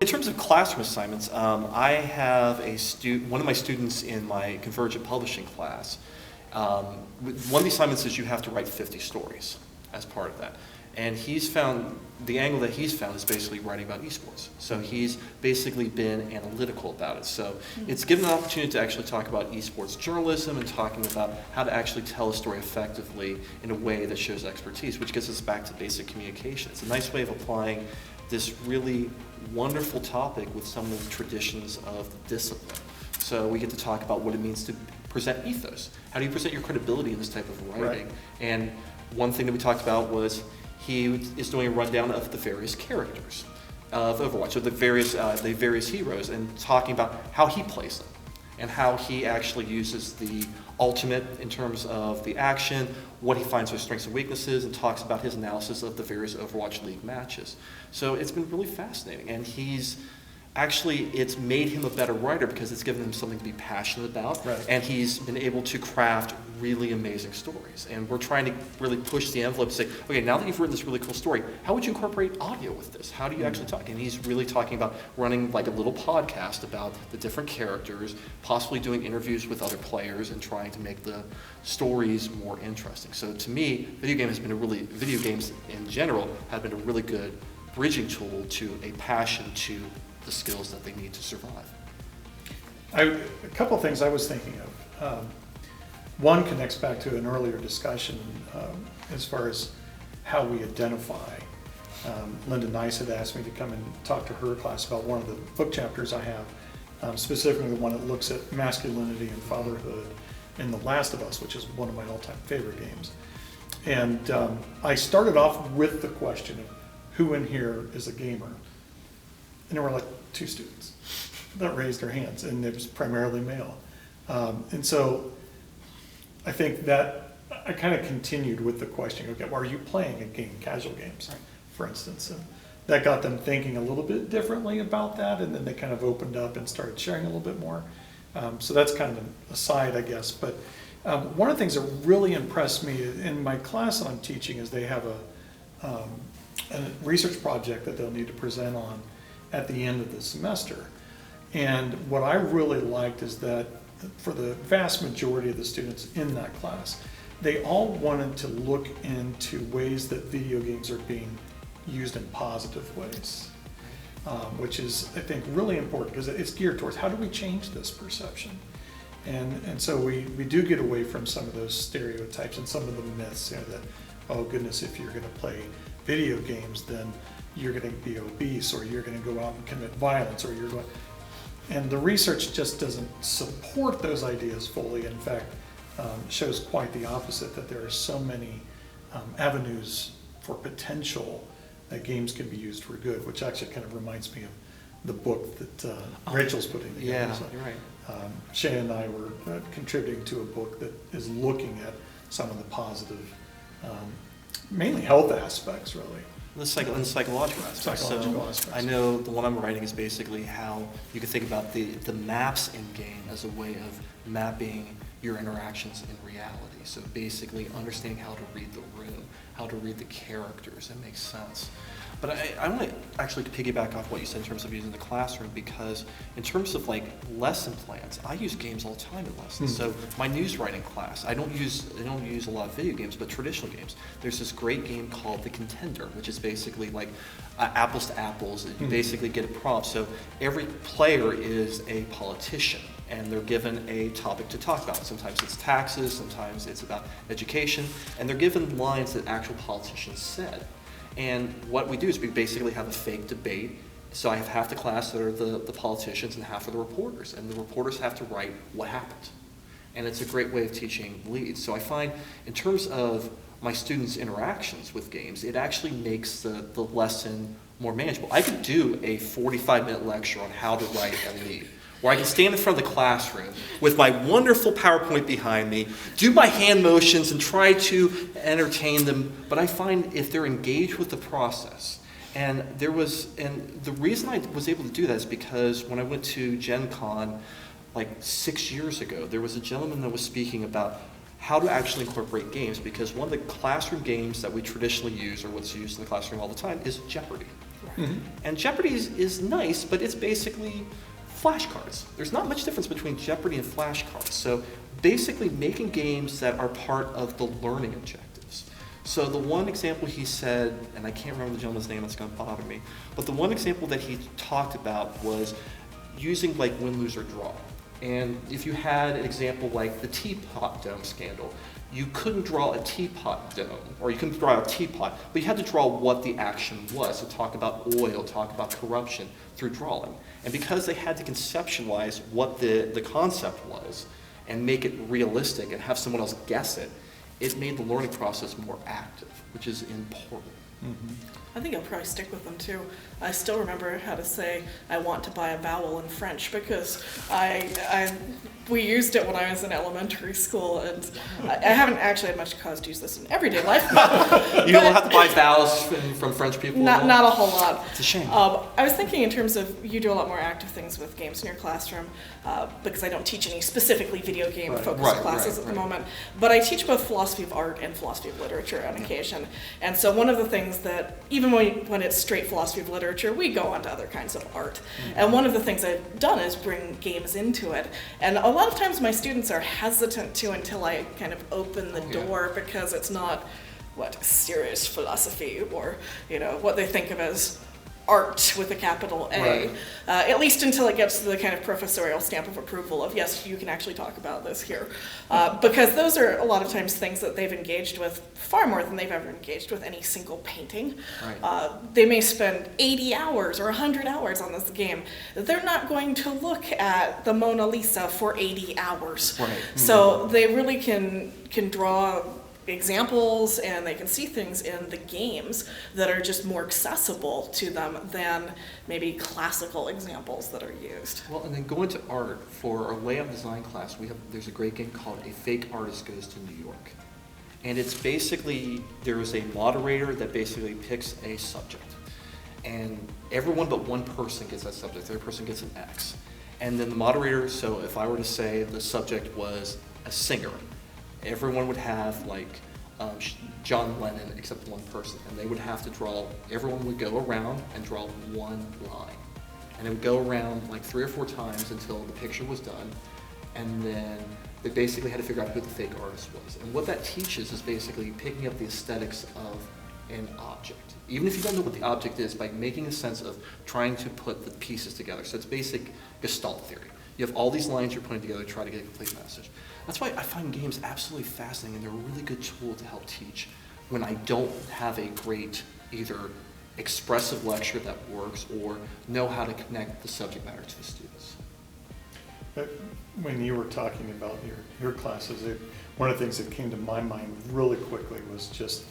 In terms of classroom assignments, I have one of my students in my Convergent Publishing class. One of the assignments is you have to write 50 stories as part of that. And the angle that he's found is basically writing about esports. So he's basically been analytical about it. So it's given an opportunity to actually talk about esports journalism and talking about how to actually tell a story effectively in a way that shows expertise, which gets us back to basic communication. It's a nice way of applying this really wonderful topic with some of the traditions of the discipline. So we get to talk about what it means to present ethos. How do you present your credibility in this type of writing? Right. And one thing that we talked about was he is doing a rundown of the various characters of Overwatch, so the various heroes, and talking about how he plays them and how he actually uses the ultimate in terms of the action, what he finds are strengths and weaknesses, and talks about his analysis of the various Overwatch League matches. So it's been really fascinating, and it's made him a better writer because it's given him something to be passionate about, right. And he's been able to craft really amazing stories. And we're trying to really push the envelope and say, okay, now that you've written this really cool story, how would you incorporate audio with this? How do you actually talk? And he's really talking about running like a little podcast about the different characters, possibly doing interviews with other players and trying to make the stories more interesting. So to me, video games in general have been a really good bridging tool to a passion to the skills that they need to survive. A couple things I was thinking of. One connects back to an earlier discussion as far as how we identify. Linda Nice had asked me to come and talk to her class about one of the book chapters I have, specifically the one that looks at masculinity and fatherhood in The Last of Us, which is one of my all-time favorite games. And I started off with the question of who in here is a gamer? And there were like 2 students that raised their hands, and it was primarily male. And so I think that I kind of continued with the question, okay, well, are you playing a game, casual games, right, for instance? And that got them thinking a little bit differently about that, and then they kind of opened up and started sharing a little bit more. So that's kind of an aside, I guess. But one of the things that really impressed me in my class that I'm teaching is they have a research project that they'll need to present on at the end of the semester. And what I really liked is that for the vast majority of the students in that class, they all wanted to look into ways that video games are being used in positive ways, which is, I think, really important because it's geared towards how do we change this perception? And so we do get away from some of those stereotypes and some of the myths, that, oh goodness, if you're going to play video games, then you're going to be obese, or you're going to go out and commit violence, or you're going. And the research just doesn't support those ideas fully. In fact, shows quite the opposite, that there are so many avenues for potential that games can be used for good, which actually kind of reminds me of the book that Rachel's putting together. Yeah, so, you're right. Shay and I were contributing to a book that is looking at some of the positive, mainly health aspects, really. The psychological aspects. Aspects. I know the one I'm writing is basically how you can think about the maps in game as a way of mapping your interactions in reality. So basically understanding how to read the room, how to read the characters. It makes sense. But I want to actually piggyback off what you said in terms of using the classroom, because in terms of like lesson plans, I use games all the time in lessons. So my news writing class, I don't use a lot of video games, but traditional games. There's this great game called The Contender, which is basically like apples to apples. You basically get a prompt. So every player is a politician, and they're given a topic to talk about. Sometimes it's taxes, sometimes it's about education, and they're given lines that actual politicians said. And what we do is we basically have a fake debate. So I have half the class that are the politicians and half are the reporters. And the reporters have to write what happened. And it's a great way of teaching leads. So I find in terms of my students' interactions with games, it actually makes the lesson more manageable. I could do a 45-minute lecture on how to write a lead, where I can stand in front of the classroom with my wonderful PowerPoint behind me, do my hand motions and try to entertain them. But I find if they're engaged with the process, and the reason I was able to do that is because when I went to Gen Con like 6 years ago, there was a gentleman that was speaking about how to actually incorporate games, because one of the classroom games that we traditionally use, or what's used in the classroom all the time, is Jeopardy. Right. And Jeopardy is nice, but it's basically flashcards. There's not much difference between Jeopardy and flashcards. So basically making games that are part of the learning objectives. So the one example he said, and I can't remember the gentleman's name, that's going to bother me, but the one example that he talked about was using like win, lose, or draw. And if you had an example like the teapot dome scandal, you couldn't draw a teapot dome, or you couldn't draw a teapot, but you had to draw what the action was. So talk about oil, talk about corruption through drawing. And because they had to conceptualize what the concept was and make it realistic and have someone else guess it, it made the learning process more active, which is important. I think I'll probably stick with them too. I still remember how to say "I want to buy a vowel" in French because we used it when I was in elementary school, and I haven't actually had much cause to use this in everyday life. You don't have to buy vowels from French people? Not a whole lot. It's a shame. I was thinking in terms of you do a lot more active things with games in your classroom because I don't teach any specifically video game focused classes at the moment, but I teach both philosophy of art and philosophy of literature on occasion. And so one of the things that, even when it's straight philosophy of literature, we go on to other kinds of art. And one of the things I've done is bring games into it. And a lot of times my students are hesitant to until I kind of open the door because it's not serious philosophy or what they think of as art with a capital A, at least until it gets to the kind of professorial stamp of approval of, yes, you can actually talk about this here. Because those are a lot of times things that they've engaged with far more than they've ever engaged with any single painting. They may spend 80 hours or 100 hours on this game. They're not going to look at the Mona Lisa for 80 hours. So they really can draw examples and they can see things in the games that are just more accessible to them than maybe classical examples that are used. Well, and then going to art, for our layout design class, there's a great game called A Fake Artist Goes to New York. And it's basically, there is a moderator that basically picks a subject. And everyone but one person gets that subject. The other person gets an X. And then the moderator, so if I were to say the subject was a singer, everyone would have John Lennon except one person, and they would have to everyone would go around and draw one line. And it would go around like 3 or 4 times until the picture was done, and then they basically had to figure out who the fake artist was. And what that teaches is basically picking up the aesthetics of an object. Even if you don't know what the object is, by making a sense of trying to put the pieces together. So it's basic Gestalt theory. You have all these lines you're putting together to try to get a complete message. That's why I find games absolutely fascinating, and they're a really good tool to help teach when I don't have a great either expressive lecture that works or know how to connect the subject matter to the students. When you were talking about your classes, one of the things that came to my mind really quickly was just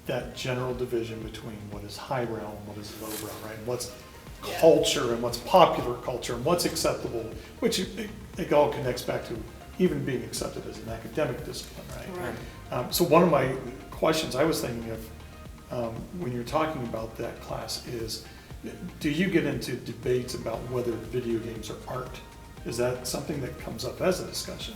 that general division between what is highbrow and what is lowbrow, right? What's culture and what's popular culture and what's acceptable, which it all connects back to even being accepted as an academic discipline, right? So one of my questions I was thinking of when you're talking about that class is, do you get into debates about whether video games are art? Is that something that comes up as a discussion?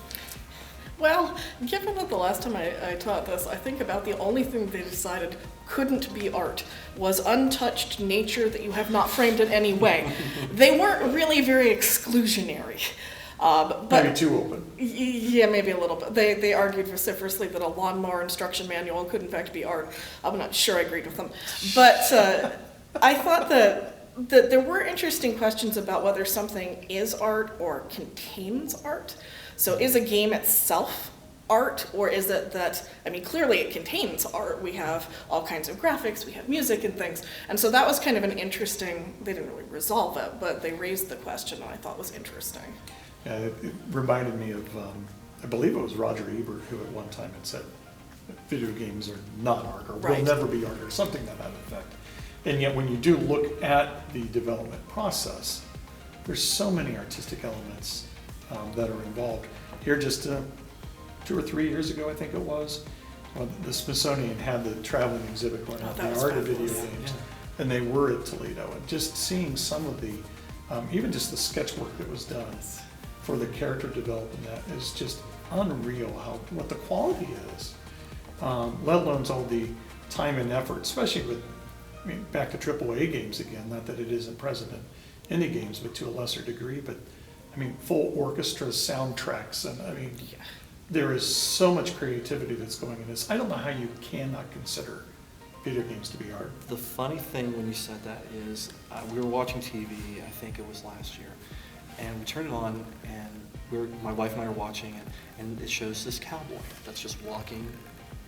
Well, given that the last time I taught this, I think about the only thing they decided couldn't be art was untouched nature that you have not framed in any way. They weren't really very exclusionary. But maybe too open. Yeah, maybe a little bit. They argued vociferously that a lawnmower instruction manual could in fact be art. I'm not sure I agreed with them. But I thought that there were interesting questions about whether something is art or contains art. So is a game itself art, or is it that, clearly it contains art. We have all kinds of graphics, we have music and things. And so that was kind of an interesting, they didn't really resolve it, but they raised the question and I thought was interesting. Yeah, it reminded me of, I believe it was Roger Ebert who at one time had said video games are not art, or will never be art, or something to that effect. And yet when you do look at the development process, there's so many artistic elements that are involved. Here just 2 or 3 years ago, I think it was, when the Smithsonian had the traveling exhibit going on, the art of video games, and they were at Toledo, and just seeing some of the, even just the sketch work that was done for the character development, that is just unreal what the quality is, let alone all the time and effort, especially with I mean, back to AAA games again, not that it isn't present in indie games, but to a lesser degree, but, I mean, full orchestra soundtracks, and, I mean, Yeah. there is so much creativity that's going in this. I don't know how you cannot consider video games to be art. The funny thing when you said that is, we were watching TV, I think it was last year, and we turned it on, and my wife and I are watching it, and it shows this cowboy that's just walking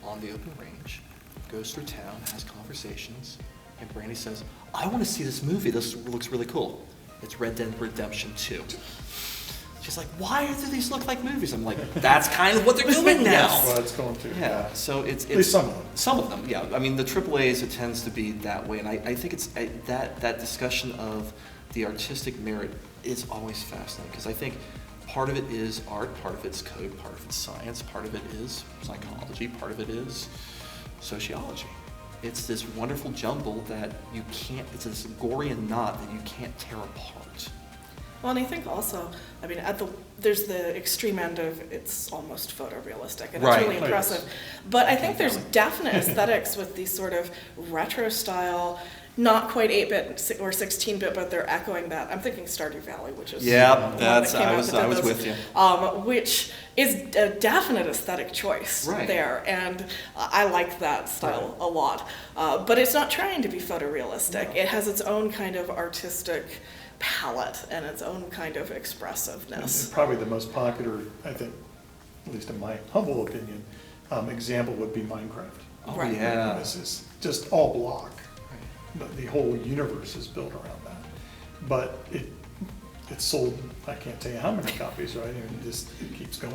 on the open range, goes through town, has conversations, and Brandy says, I want to see this movie, this looks really cool. It's Red Dead Redemption 2. She's like, why do these look like movies? I'm like, that's kind of what they're doing now. Well, it's going to. Yeah, so it's At least some of them. Some of them, yeah. I mean, the AAAs, it tends to be that way, and I think it's that discussion of the artistic merit is always fascinating, because I think part of it is art, part of it's code, part of it's science, part of it is psychology, part of it is sociology. It's this wonderful jumble that you can't, it's this Gordian knot that you can't tear apart. Well, and I think also, I mean, there's the extreme end of it's almost photorealistic, and Right. it's really impressive. But I think there's definite aesthetics with these sort of retro style, not quite 8-bit or 16-bit, but they're echoing that. I'm thinking Stardew Valley, which is Yeah, the one that came I out was that did those, with you. which is a definite aesthetic choice Right. there, and I like that style a lot. But it's not trying to be photorealistic. No. It has its own kind of artistic palette and its own kind of expressiveness. And probably the most popular, I think, at least in my humble opinion, example would be Minecraft. Oh, Right. yeah. This is just all block. The whole universe is built around that. But it sold, I can't tell you how many copies, right? And it keeps going.